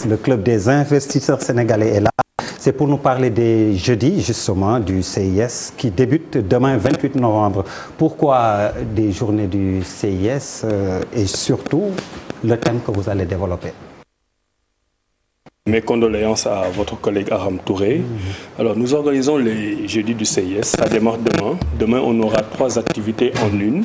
CIS, le club des investisseurs sénégalais, est là. C'est pour nous parler des jeudis, justement, du CIS qui débute demain, 28 novembre. Pourquoi des journées du CIS et surtout le thème que vous allez développer? Mes condoléances à votre collègue Aram Touré. Alors, nous organisons les jeudis du CIS. Ça démarre demain. Demain, on aura 3 activités en une.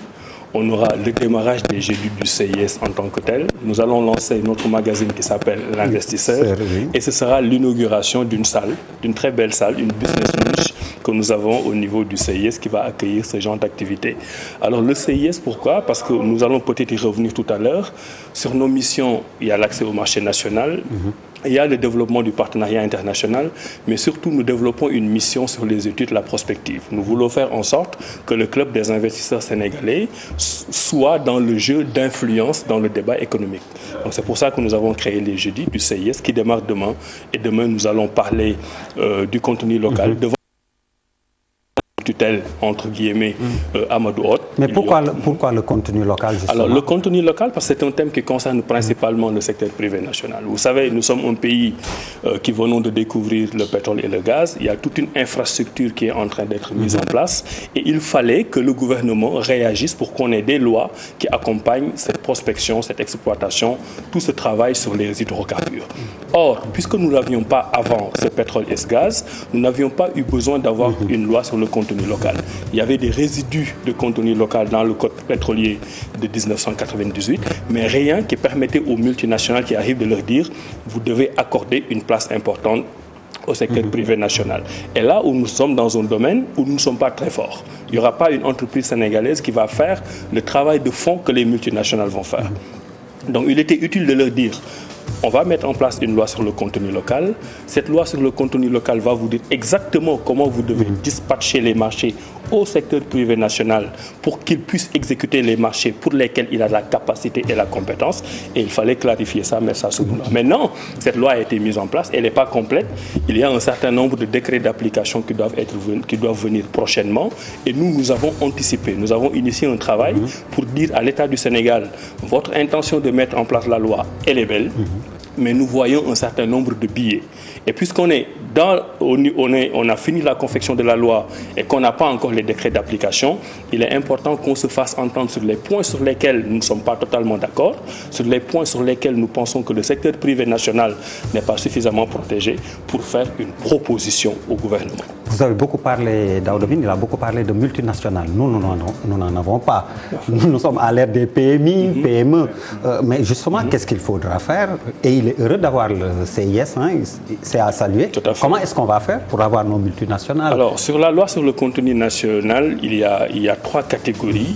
On aura le démarrage des jeudis du CIS en tant que tel. Nous allons lancer notre magazine qui s'appelle L'Investisseur. Et ce sera l'inauguration d'une salle, d'une très belle salle, une business lounge que nous avons au niveau du CIS qui va accueillir ce genre d'activité. Alors le CIS, pourquoi? Parce que nous allons peut-être y revenir tout à l'heure. Sur nos missions, il y a l'accès au marché national. Il y a le développement du partenariat international, mais surtout nous développons une mission sur les études, la prospective. Nous voulons faire en sorte que le club des investisseurs sénégalais soit dans le jeu d'influence dans le débat économique. Donc c'est pour ça que nous avons créé les jeudis du CIS qui démarrent demain. Et demain, nous allons parler du contenu local. Devant tutelle, entre guillemets, Amadou Hott. Mais pourquoi le contenu local, justement? Alors, le contenu local, parce que c'est un thème qui concerne principalement le secteur privé national. Vous savez, nous sommes un pays qui venons de découvrir le pétrole et le gaz. Il y a toute une infrastructure qui est en train d'être mise en place. Et il fallait que le gouvernement réagisse pour qu'on ait des lois qui accompagnent cette prospection, cette exploitation, tout ce travail sur les hydrocarbures. Or, puisque nous n'avions pas avant ce pétrole et ce gaz, nous n'avions pas eu besoin d'avoir une loi sur le contenu local. Il y avait des résidus de contenu local dans le code pétrolier de 1998, mais rien qui permettait aux multinationales qui arrivent de leur dire vous devez accorder une place importante au secteur privé national. Et là où nous sommes dans un domaine où nous ne sommes pas très forts, il n'y aura pas une entreprise sénégalaise qui va faire le travail de fond que les multinationales vont faire. Donc il était utile de leur dire on va mettre en place une loi sur le contenu local. Cette loi sur le contenu local va vous dire exactement comment vous devez dispatcher les marchés au secteur privé national pour qu'il puisse exécuter les marchés pour lesquels il a la capacité et la compétence. Et il fallait clarifier ça, mettre ça sous le loi. Maintenant, cette loi a été mise en place. Elle n'est pas complète. Il y a un certain nombre de décrets d'application qui doivent venir prochainement. Et nous avons anticipé. Nous avons initié un travail pour dire à l'État du Sénégal, votre intention de mettre en place la loi, elle est belle. Mais nous voyons un certain nombre de billets. Et puisqu'on est on a fini la confection de la loi et qu'on n'a pas encore les décrets d'application, il est important qu'on se fasse entendre sur les points sur lesquels nous ne sommes pas totalement d'accord, sur les points sur lesquels nous pensons que le secteur privé national n'est pas suffisamment protégé pour faire une proposition au gouvernement. Vous avez beaucoup parlé, Daouda-Mine, il a beaucoup parlé de multinationales. Nous n'en avons pas. Nous sommes à l'ère des PMI, PME. Mais justement, qu'est-ce qu'il faudra faire? Et il est heureux d'avoir le CIS, hein, c'est à saluer. Comment est-ce qu'on va faire pour avoir nos multinationales? Alors, sur la loi sur le contenu national, il y a 3 catégories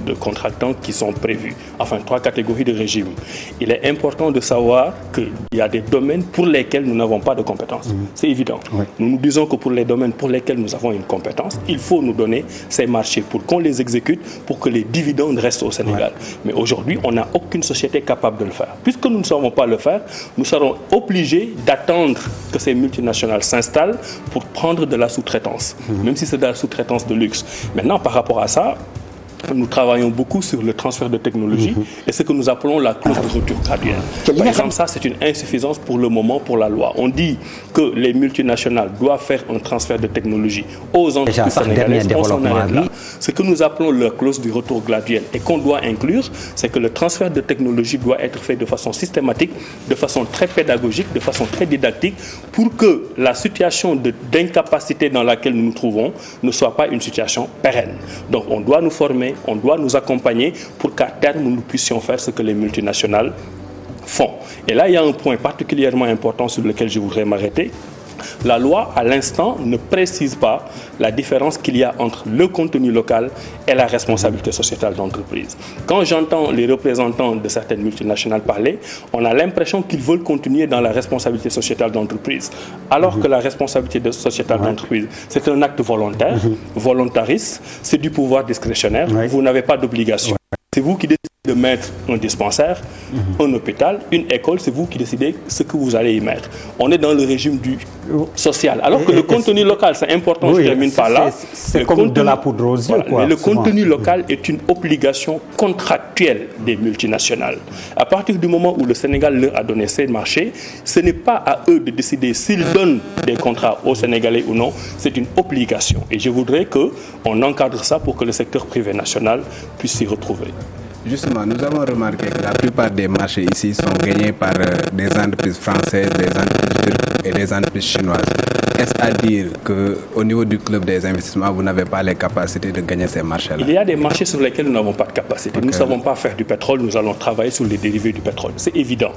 de contractants qui sont prévues. Enfin, 3 catégories de régimes. Il est important de savoir qu'il y a des domaines pour lesquels nous n'avons pas de compétences. C'est évident. Oui. Nous disons que pour les domaines pour lesquels nous avons une compétence, il faut nous donner ces marchés pour qu'on les exécute, pour que les dividendes restent au Sénégal. Oui. Mais aujourd'hui, on n'a aucune société capable de le faire. Puisque nous ne savons pas le faire, nous serons obligés d'attendre que ces multinationales s'installent pour prendre de la sous-traitance, même si c'est de la sous-traitance de luxe. Maintenant, par rapport à ça, nous travaillons beaucoup sur le transfert de technologie et ce que nous appelons la clause de retour graduelle. Par exemple, ça, c'est une insuffisance pour le moment pour la loi. On dit que les multinationales doivent faire un transfert de technologie aux entreprises sénégalaises. Ce que nous appelons la clause du retour graduel et qu'on doit inclure, c'est que le transfert de technologie doit être fait de façon systématique, de façon très pédagogique, de façon très didactique, pour que la situation d'incapacité dans laquelle nous nous trouvons ne soit pas une situation pérenne. Donc, on doit nous former, on doit nous accompagner pour qu'à terme, nous puissions faire ce que les multinationales font. Et là, il y a un point particulièrement important sur lequel je voudrais m'arrêter. La loi, à l'instant, ne précise pas la différence qu'il y a entre le contenu local et la responsabilité sociétale d'entreprise. Quand j'entends les représentants de certaines multinationales parler, on a l'impression qu'ils veulent continuer dans la responsabilité sociétale d'entreprise. Alors que la responsabilité sociétale d'entreprise, c'est un acte volontaire, volontariste, c'est du pouvoir discrétionnaire, vous n'avez pas d'obligation. C'est vous qui décidez de mettre un dispensaire, un hôpital, une école, c'est vous qui décidez ce que vous allez y mettre. On est dans le régime du social. Alors que le contenu local, c'est important, oui, je termine par là. C'est comme contenu, de la poudre aux yeux. Voilà, mais le contenu local est une obligation contractuelle des multinationales. À partir du moment où le Sénégal leur a donné ces marchés, ce n'est pas à eux de décider s'ils donnent des contrats aux Sénégalais ou non. C'est une obligation. Et je voudrais qu'on encadre ça pour que le secteur privé national puisse s'y retrouver. Justement, nous avons remarqué que la plupart des marchés ici sont gagnés par des entreprises françaises, des entreprises turques et des entreprises chinoises. Est-ce à dire qu'au niveau du club des investissements, vous n'avez pas les capacités de gagner ces marchés-là? Il y a des marchés sur lesquels nous n'avons pas de capacité. Nous ne savons pas faire du pétrole, nous allons travailler sur les dérivés du pétrole. C'est évident.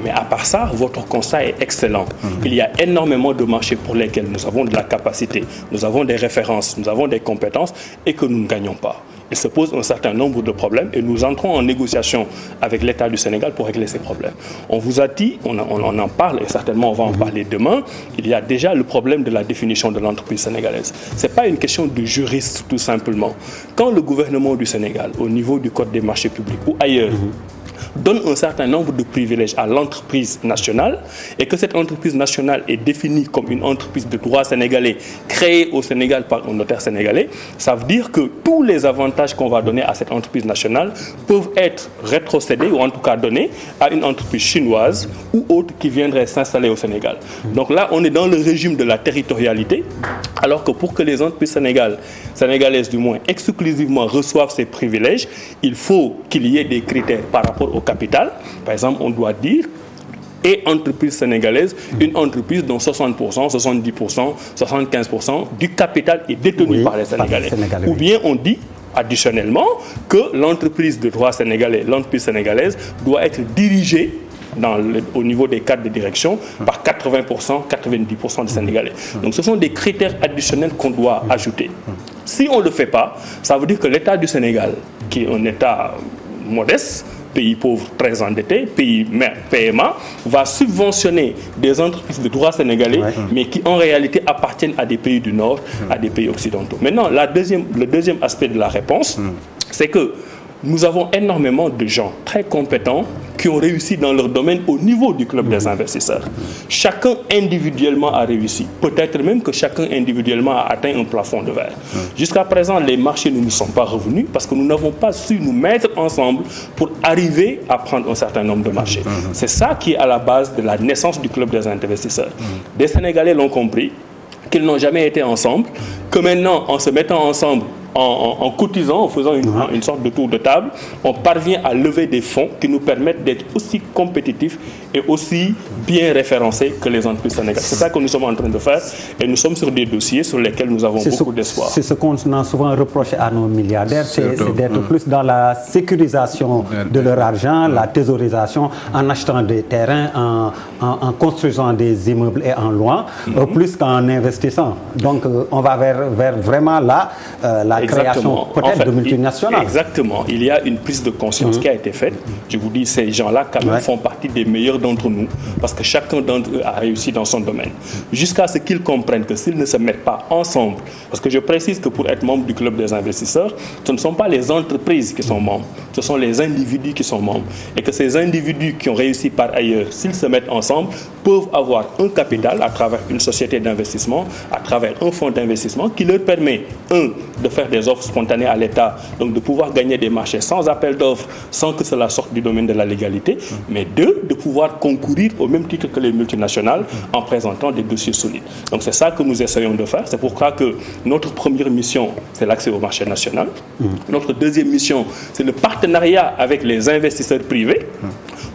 Mais à part ça, votre constat est excellent. Il y a énormément de marchés pour lesquels nous avons de la capacité, nous avons des références, nous avons des compétences et que nous ne gagnons pas. Il se pose un certain nombre de problèmes et nous entrons en négociation avec l'État du Sénégal pour régler ces problèmes. On vous a dit, on en parle et certainement on va en parler demain, il y a déjà le problème de la définition de l'entreprise sénégalaise. Ce n'est pas une question de juriste tout simplement. Quand le gouvernement du Sénégal, au niveau du Code des marchés publics ou ailleurs, donne un certain nombre de privilèges à l'entreprise nationale et que cette entreprise nationale est définie comme une entreprise de droit sénégalais créée au Sénégal par un notaire sénégalais, ça veut dire que tous les avantages qu'on va donner à cette entreprise nationale peuvent être rétrocédés ou en tout cas donnés à une entreprise chinoise ou autre qui viendrait s'installer au Sénégal. Donc là, on est dans le régime de la territorialité, alors que pour que les entreprises sénégalaises du moins exclusivement reçoivent ces privilèges, il faut qu'il y ait des critères par rapport au capital. Par exemple, on doit dire et entreprise sénégalaise, une entreprise dont 60%, 70%, 75% du capital est détenu par les Sénégalais. Ou bien on dit additionnellement que l'entreprise de droit sénégalais, l'entreprise sénégalaise doit être dirigée au niveau des cadres de direction par 80%, 90% des Sénégalais. Donc ce sont des critères additionnels qu'on doit ajouter. Si on ne le fait pas, ça veut dire que l'État du Sénégal, qui est un État modeste, pays pauvre très endetté, pays PMA, va subventionner des entreprises de droit sénégalais, mais qui en réalité appartiennent à des pays du Nord, à des pays occidentaux. Maintenant, le deuxième aspect de la réponse, c'est que nous avons énormément de gens très compétents qui ont réussi dans leur domaine au niveau du club des investisseurs. Chacun individuellement a réussi. Peut-être même que chacun individuellement a atteint un plafond de verre. Jusqu'à présent, les marchés ne nous sont pas revenus parce que nous n'avons pas su nous mettre ensemble pour arriver à prendre un certain nombre de marchés. C'est ça qui est à la base de la naissance du club des investisseurs. Des Sénégalais l'ont compris, qu'ils n'ont jamais été ensemble, que maintenant, en se mettant ensemble, en cotisant, en faisant une sorte de tour de table, on parvient à lever des fonds qui nous permettent d'être aussi compétitifs et aussi bien référencés que les entreprises sénégalaises. C'est ça que nous sommes en train de faire et nous sommes sur des dossiers sur lesquels nous avons beaucoup d'espoir. C'est ce qu'on a souvent reproché à nos milliardaires, c'est d'être plus dans la sécurisation de leur argent, la thésaurisation, en achetant des terrains, en construisant des immeubles et en louant, plus qu'en investissant. Donc on va vers vraiment là, la création peut-être de multinationales. Exactement. Il y a une prise de conscience qui a été faite. Je vous dis, ces gens-là quand même font partie des meilleurs d'entre nous parce que chacun d'entre eux a réussi dans son domaine. Jusqu'à ce qu'ils comprennent que s'ils ne se mettent pas ensemble, parce que je précise que pour être membre du club des investisseurs, ce ne sont pas les entreprises qui sont membres, ce sont les individus qui sont membres. Et que ces individus qui ont réussi par ailleurs, s'ils se mettent ensemble, peuvent avoir un capital à travers une société d'investissement, à travers un fonds d'investissement qui leur permet, de faire des offres spontanées à l'État, donc de pouvoir gagner des marchés sans appel d'offres, sans que cela sorte du domaine de la légalité, mais de pouvoir concourir au même titre que les multinationales en présentant des dossiers solides. Donc c'est ça que nous essayons de faire. C'est pourquoi que notre première mission, c'est l'accès au marché national. Notre deuxième mission, c'est le partenariat avec les investisseurs privés.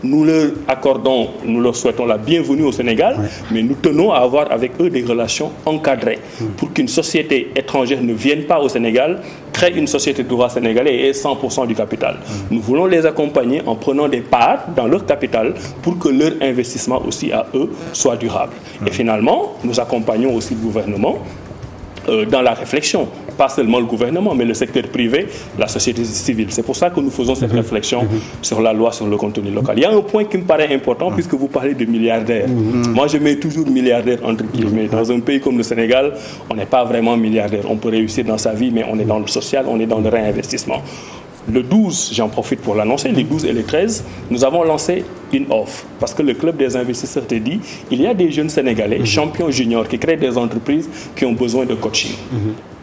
Nous leur souhaitons la bienvenue au Sénégal, mais nous tenons à avoir avec eux des relations encadrées pour qu'une société étrangère ne vienne pas au Sénégal, crée une société de droit sénégalais et ait 100% du capital. Nous voulons les accompagner en prenant des parts dans leur capital pour que leur investissement aussi à eux soit durable. Et finalement, nous accompagnons aussi le gouvernement dans la réflexion, pas seulement le gouvernement, mais le secteur privé, la société civile. C'est pour ça que nous faisons cette réflexion sur la loi sur le contenu local. Il y a un point qui me paraît important puisque vous parlez de milliardaires. Moi, je mets toujours milliardaire entre guillemets. Dans un pays comme le Sénégal, on n'est pas vraiment milliardaire. On peut réussir dans sa vie, mais on est dans le social, on est dans le réinvestissement. le 12, j'en profite pour l'annoncer, les 12 et les 13, nous avons lancé une offre. Parce que le club des investisseurs te dit, il y a des jeunes Sénégalais, champions juniors, qui créent des entreprises qui ont besoin de coaching.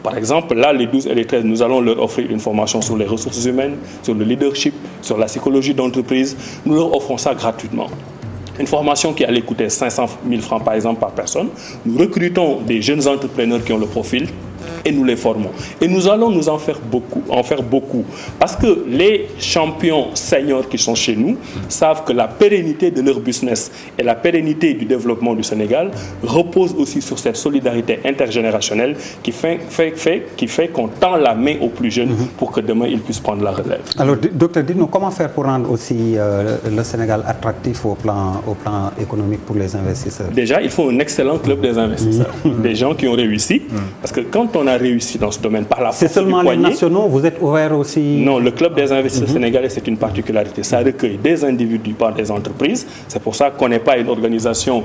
Par exemple, là, les 12 et les 13, nous allons leur offrir une formation sur les ressources humaines, sur le leadership, sur la psychologie d'entreprise. Nous leur offrons ça gratuitement. Une formation qui allait coûter 500 000 francs, par exemple, par personne. Nous recrutons des jeunes entrepreneurs qui ont le profil et nous les formons. Et nous allons nous en faire beaucoup. Parce que les champions seniors qui sont chez nous savent que la pérennité de leur business et la pérennité du développement du Sénégal repose aussi sur cette solidarité intergénérationnelle qui fait qu'on tend la main aux plus jeunes pour que demain ils puissent prendre la relève. Alors, docteur, dites-nous comment faire pour rendre aussi le Sénégal attractif au plan économique pour les investisseurs? Déjà, il faut un excellent club des investisseurs. Des gens qui ont réussi. Parce que quand on a réussi dans ce domaine par la force c'est seulement du poignet, les nationaux, vous êtes ouvert aussi? Non, le club des investisseurs sénégalais, c'est une particularité. Ça recueille des individus par des entreprises. C'est pour ça qu'on n'est pas une organisation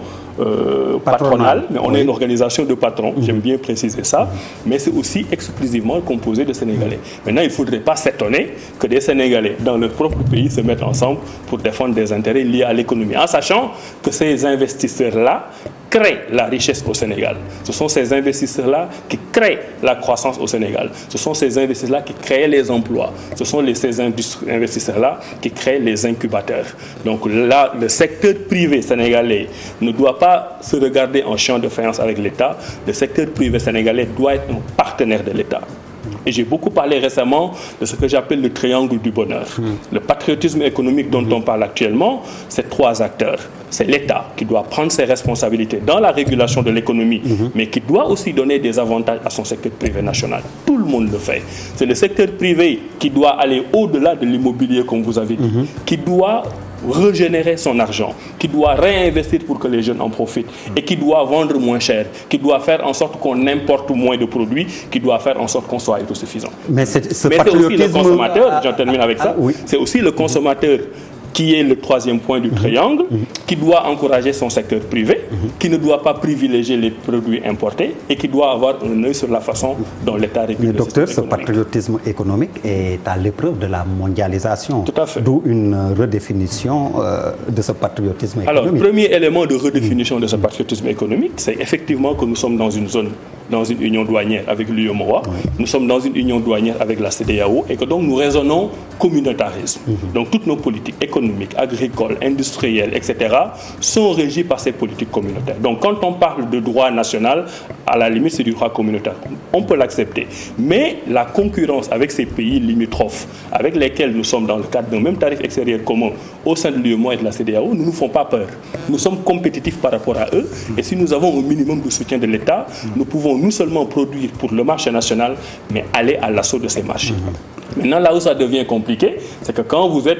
patronale, mais on est une organisation de patrons. J'aime bien préciser ça. Mais c'est aussi exclusivement composé de Sénégalais. Maintenant, il ne faudrait pas s'étonner que des Sénégalais, dans leur propre pays, se mettent ensemble pour défendre des intérêts liés à l'économie. En sachant que ces investisseurs-là créent la richesse au Sénégal. Ce sont ces investisseurs-là qui créent la croissance au Sénégal. Ce sont ces investisseurs-là qui créent les emplois. Ce sont ces investisseurs-là qui créent les incubateurs. Donc là, le secteur privé sénégalais ne doit pas se regarder en champ de faïence avec l'État. Le secteur privé sénégalais doit être un partenaire de l'État. Et j'ai beaucoup parlé récemment de ce que j'appelle le triangle du bonheur. Le patriotisme économique dont on parle actuellement, c'est 3 acteurs. C'est l'État qui doit prendre ses responsabilités dans la régulation de l'économie, mais qui doit aussi donner des avantages à son secteur privé national. Tout le monde le fait. C'est le secteur privé qui doit aller au-delà de l'immobilier, comme vous avez dit, qui doit régénérer son argent, qui doit réinvestir pour que les jeunes en profitent et qui doit vendre moins cher, qui doit faire en sorte qu'on importe moins de produits, qui doit faire en sorte qu'on soit autosuffisant. Mais c'est aussi le consommateur, j'en termine avec ça, c'est aussi le consommateur qui est le 3e point du triangle, qui doit encourager son secteur privé, qui ne doit pas privilégier les produits importés et qui doit avoir un œil sur la façon dont l'État régule. Mais docteur, ce patriotisme économique est à l'épreuve de la mondialisation. Tout à fait. D'où une redéfinition de ce patriotisme économique. Alors, premier élément de redéfinition de ce patriotisme économique, c'est effectivement que nous sommes dans une zone, dans une union douanière avec l'UEMOA, nous sommes dans une union douanière avec la CEDEAO et que donc nous raisonnons communautarisme. Donc toutes nos politiques économiques, agricoles, industrielles, etc. sont régies par ces politiques communautaires. Donc quand on parle de droit national, à la limite c'est du droit communautaire. On peut l'accepter. Mais la concurrence avec ces pays limitrophes, avec lesquels nous sommes dans le cadre d'un même tarif extérieur commun au sein de l'UEMOA et de la CEDEAO, ne nous font pas peur. Nous sommes compétitifs par rapport à eux et si nous avons un minimum de soutien de l'État, nous pouvons non seulement produire pour le marché national, mais aller à l'assaut de ces marchés. Maintenant, là où ça devient compliqué, c'est que quand vous êtes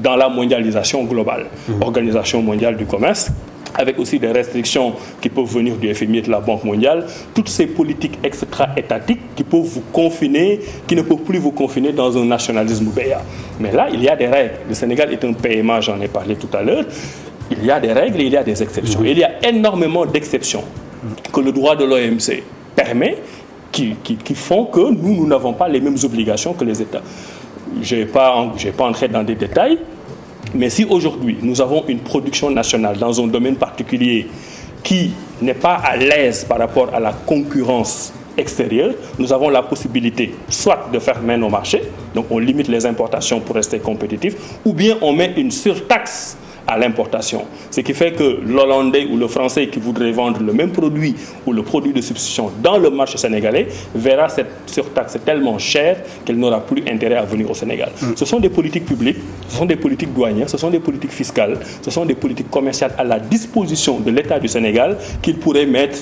dans la mondialisation globale, Organisation mondiale du commerce, avec aussi des restrictions qui peuvent venir du FMI et de la Banque mondiale, toutes ces politiques extra-étatiques qui peuvent vous confiner, qui ne peuvent plus vous confiner dans un nationalisme béat. Mais là, il y a des règles. Le Sénégal est un PMA, j'en ai parlé tout à l'heure. Il y a des règles et il y a des exceptions. Il y a énormément d'exceptions que le droit de l'OMC permet, qui font que nous n'avons pas les mêmes obligations que les États. Je ne vais pas entrer dans des détails, mais si aujourd'hui nous avons une production nationale dans un domaine particulier qui n'est pas à l'aise par rapport à la concurrence extérieure, nous avons la possibilité soit de faire main au marché, donc on limite les importations pour rester compétitif, ou bien on met une surtaxe à l'importation. Ce qui fait que l'Hollandais ou le Français qui voudrait vendre le même produit ou le produit de substitution dans le marché sénégalais verra cette surtaxe tellement chère qu'elle n'aura plus intérêt à venir au Sénégal. Ce sont des politiques publiques, ce sont des politiques douanières, ce sont des politiques fiscales, ce sont des politiques commerciales à la disposition de l'État du Sénégal qu'il pourrait mettre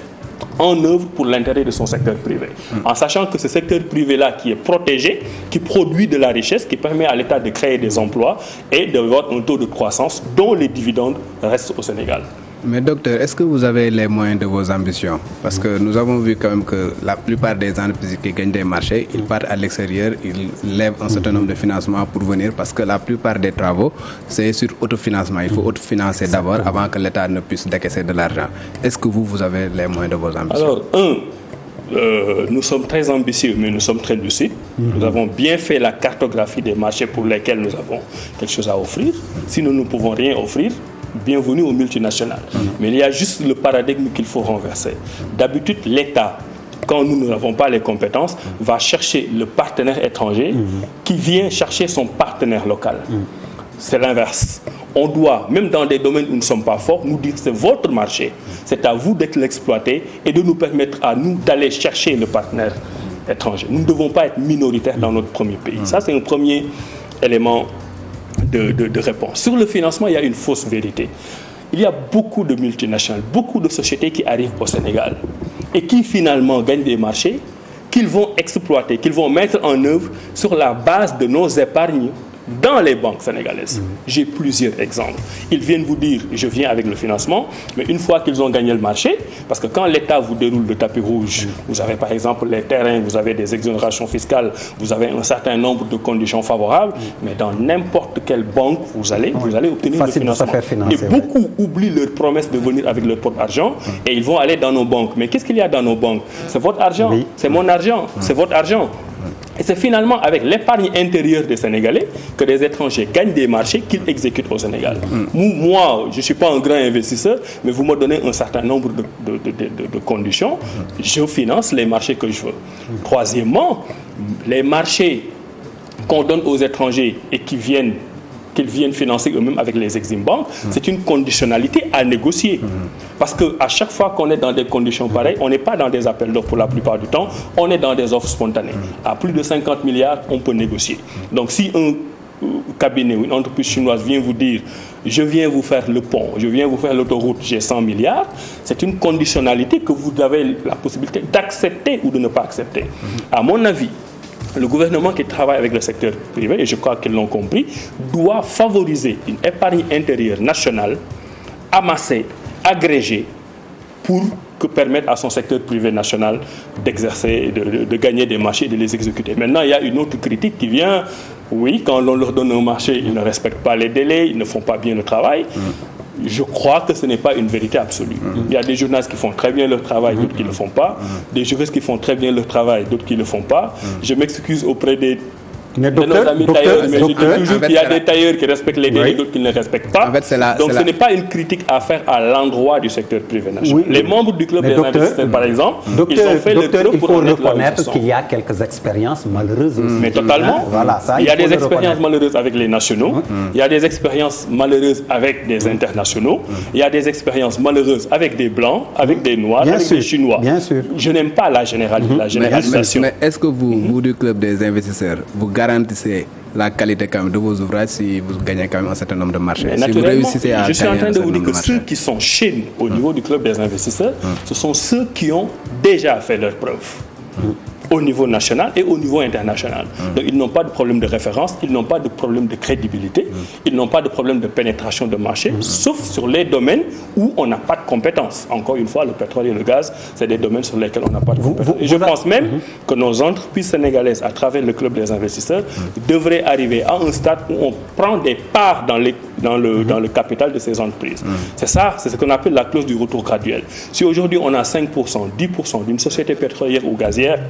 en œuvre pour l'intérêt de son secteur privé. En sachant que ce secteur privé-là qui est protégé, qui produit de la richesse, qui permet à l'État de créer des emplois et d'avoir un taux de croissance dont les dividendes restent au Sénégal. Mais docteur, est-ce que vous avez les moyens de vos ambitions? Parce que nous avons vu quand même que la plupart des entreprises qui gagnent des marchés, ils partent à l'extérieur, ils lèvent un certain nombre de financements pour venir parce que la plupart des travaux, c'est sur autofinancement. Il faut autofinancer d'abord avant que l'État ne puisse décaisser de l'argent. Est-ce que vous avez les moyens de vos ambitions? Alors, nous sommes très ambitieux, mais nous sommes très lucides. Nous avons bien fait la cartographie des marchés pour lesquels nous avons quelque chose à offrir. Si nous ne pouvons rien offrir, bienvenue aux multinationales. Mais il y a juste le paradigme qu'il faut renverser. D'habitude, l'État, quand nous n'avons pas les compétences, va chercher le partenaire étranger qui vient chercher son partenaire local. C'est l'inverse. On doit, même dans des domaines où nous ne sommes pas forts, nous dire que c'est votre marché. C'est à vous d'être l'exploiter et de nous permettre à nous d'aller chercher le partenaire étranger. Nous ne devons pas être minoritaires dans notre premier pays. Ça, c'est un premier élément de réponse. Sur le financement, il y a une fausse vérité. Il y a beaucoup de multinationales, beaucoup de sociétés qui arrivent au Sénégal et qui finalement gagnent des marchés qu'ils vont exploiter, qu'ils vont mettre en œuvre sur la base de nos épargnes dans les banques sénégalaises. J'ai plusieurs exemples. Ils viennent vous dire, je viens avec le financement, mais une fois qu'ils ont gagné le marché, parce que quand l'État vous déroule le tapis rouge, vous avez par exemple les terrains, vous avez des exonérations fiscales, vous avez un certain nombre de conditions favorables, mais dans n'importe quelle banque vous allez obtenir le financement. Et beaucoup oublient leur promesse de venir avec leur propre argent et ils vont aller dans nos banques. Mais qu'est-ce qu'il y a dans nos banques? C'est votre argent, c'est mon argent, c'est votre argent. Et c'est finalement avec l'épargne intérieure des Sénégalais que les étrangers gagnent des marchés qu'ils exécutent au Sénégal. Moi, je ne suis pas un grand investisseur, mais vous me donnez un certain nombre de conditions. Je finance les marchés que je veux. Troisièmement, les marchés qu'on donne aux étrangers et qu'ils viennent financer eux-mêmes avec les Exim Bank, c'est une conditionnalité à négocier. Parce qu'à chaque fois qu'on est dans des conditions pareilles, on n'est pas dans des appels d'offres pour la plupart du temps, on est dans des offres spontanées. À plus de 50 milliards, on peut négocier. Donc si un cabinet ou une entreprise chinoise vient vous dire « je viens vous faire le pont, je viens vous faire l'autoroute, j'ai 100 milliards », c'est une conditionnalité que vous avez la possibilité d'accepter ou de ne pas accepter. À mon avis, le gouvernement qui travaille avec le secteur privé, et je crois qu'ils l'ont compris, doit favoriser une épargne intérieure nationale, amassée, agrégée, pour permettre à son secteur privé national d'exercer, de gagner des marchés et de les exécuter. Maintenant, il y a une autre critique qui vient. Oui, quand on leur donne un marché, ils ne respectent pas les délais, ils ne font pas bien le travail. Je crois que ce n'est pas une vérité absolue. Il y a des journalistes qui font très bien leur travail, d'autres qui ne le font pas. Des juristes qui font très bien leur travail, d'autres qui ne le font pas. Je m'excuse auprès de nos amis tailleurs, mais je dis toujours qu'il y a des tailleurs qui respectent les délais et d'autres qui ne les respectent pas. Donc ce n'est pas une critique à faire à l'endroit du secteur privé national. Les membres du club des investisseurs, par exemple, ils ont fait le preuve pour reconnaître qu'il y a quelques expériences malheureuses aussi. Mais totalement. Voilà, ça, il y a des expériences malheureuses avec les nationaux, il y a des expériences malheureuses avec des internationaux, il y a des expériences malheureuses avec des blancs, avec des noirs, avec des chinois. Bien sûr. Je n'aime pas la généralisation. Mais est-ce que vous du club des investisseurs, vous garantissez la qualité quand même de vos ouvrages si vous gagnez quand même un certain nombre de marchés? Si vous réussissez à je suis en train de vous dire que ceux qui sont chez nous au niveau du club des investisseurs, ce sont ceux qui ont déjà fait leurs preuves. Au niveau national et au niveau international. Donc ils n'ont pas de problème de référence, ils n'ont pas de problème de crédibilité, ils n'ont pas de problème de pénétration de marché, sauf sur les domaines où on n'a pas de compétences. Encore une fois, le pétrole et le gaz, c'est des domaines sur lesquels on n'a pas de compétences. Et je pense même que nos entreprises sénégalaises, à travers le club des investisseurs, devraient arriver à un stade où on prend des parts dans le capital de ces entreprises. C'est ça, c'est ce qu'on appelle la clause du retour graduel. Si aujourd'hui on a 5%, 10% d'une société pétrolière ou gazière,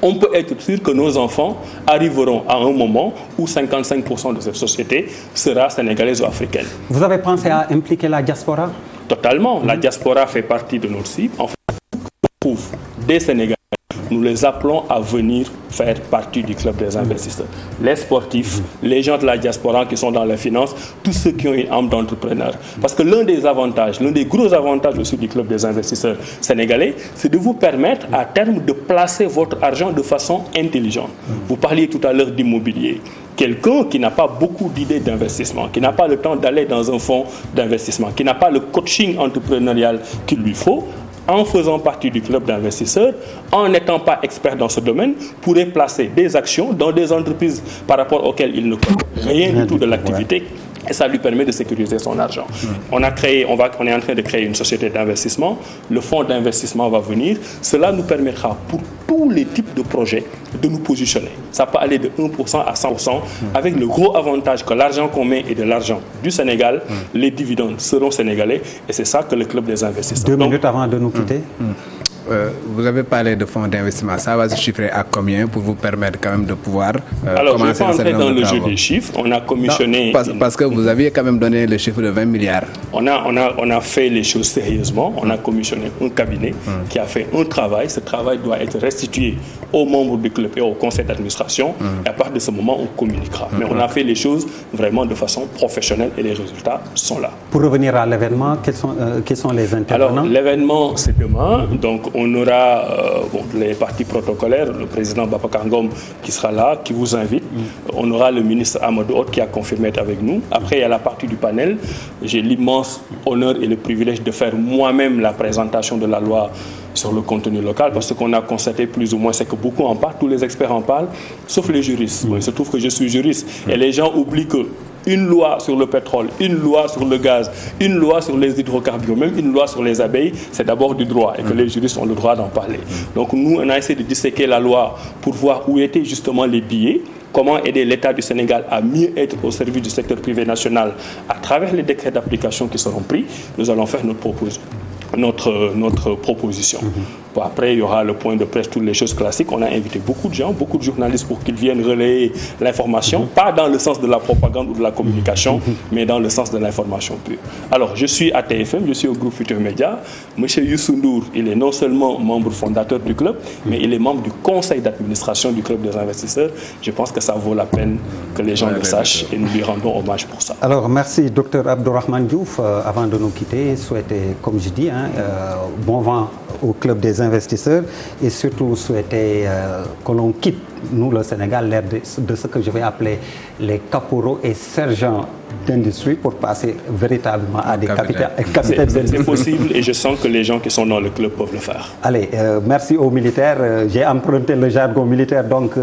on peut être sûr que nos enfants arriveront à un moment où 55% de cette société sera sénégalaise ou africaine. Vous avez pensé à impliquer la diaspora? Totalement. La diaspora fait partie de notre cible. En fait, on trouve des Sénégalais. Nous les appelons à venir faire partie du club des investisseurs. Les sportifs, les gens de la diaspora qui sont dans la finance, tous ceux qui ont une âme d'entrepreneur. Parce que l'un des gros avantages aussi du club des investisseurs sénégalais, c'est de vous permettre à terme de placer votre argent de façon intelligente. Vous parliez tout à l'heure d'immobilier. Quelqu'un qui n'a pas beaucoup d'idées d'investissement, qui n'a pas le temps d'aller dans un fonds d'investissement, qui n'a pas le coaching entrepreneurial qu'il lui faut, en faisant partie du club d'investisseurs, en n'étant pas expert dans ce domaine, pourrait placer des actions dans des entreprises par rapport auxquelles il ne connaît rien du tout de l'activité. Et ça lui permet de sécuriser son argent. On est en train de créer une société d'investissement. Le fonds d'investissement va venir. Cela nous permettra pour tous les types de projets de nous positionner. Ça peut aller de 1% à 100%, avec le gros avantage que l'argent qu'on met est de l'argent du Sénégal. Les dividendes seront sénégalais. Et c'est ça que le club des investisseurs. 2 minutes avant de nous quitter. Vous avez parlé de fonds d'investissement. Ça va se chiffrer à combien pour vous permettre quand même de pouvoir alors, commencer je vais pas entrer dans le jeu travaux. des chiffres. On a commissionné... Non, parce que vous aviez quand même donné le chiffre de 20 milliards. On a fait les choses sérieusement. On a commissionné un cabinet qui a fait un travail. Ce travail doit être restitué aux membres du club et au conseil d'administration. Et à partir de ce moment, on communiquera. Mais on a fait les choses vraiment de façon professionnelle et les résultats sont là. Pour revenir à l'événement, quels sont les intervenants? Alors, l'événement, c'est demain. Donc, on aura les parties protocolaires, le président Babacar Ngom qui sera là, qui vous invite. On aura le ministre Amadou Hott qui a confirmé être avec nous. Après, il y a la partie du panel. J'ai l'immense honneur et le privilège de faire moi-même la présentation de la loi sur le contenu local, parce que ce qu'on a constaté plus ou moins, c'est que beaucoup en parlent, tous les experts en parlent, sauf les juristes. Bon, il se trouve que je suis juriste et les gens oublient que une loi sur le pétrole, une loi sur le gaz, une loi sur les hydrocarbures, même une loi sur les abeilles, c'est d'abord du droit et que les juristes ont le droit d'en parler. Donc nous, on a essayé de disséquer la loi pour voir où étaient justement les billets, comment aider l'État du Sénégal à mieux être au service du secteur privé national à travers les décrets d'application qui seront pris. Nous allons faire notre proposition. Bon, après, il y aura le point de presse, toutes les choses classiques. On a invité beaucoup de gens, beaucoup de journalistes pour qu'ils viennent relayer l'information, pas dans le sens de la propagande ou de la communication, mais dans le sens de l'information pure. Alors, je suis à TFM, je suis au groupe Futur Média. Monsieur Youssou Ndour, il est non seulement membre fondateur du club, mais il est membre du conseil d'administration du club des investisseurs. Je pense que ça vaut la peine que les gens le sachent et nous lui rendons hommage pour ça. Alors, merci, Dr Abdourahmane Diouf. Avant de nous quitter, souhaiter, comme je dis, bon vent au club des investisseurs et surtout souhaiter que l'on quitte, nous le Sénégal, l'ère de ce que je vais appeler les caporaux et sergents d'industrie pour passer véritablement à des capitaines. C'est possible et je sens que les gens qui sont dans le club peuvent le faire. Allez, merci aux militaires. J'ai emprunté le jargon militaire, donc...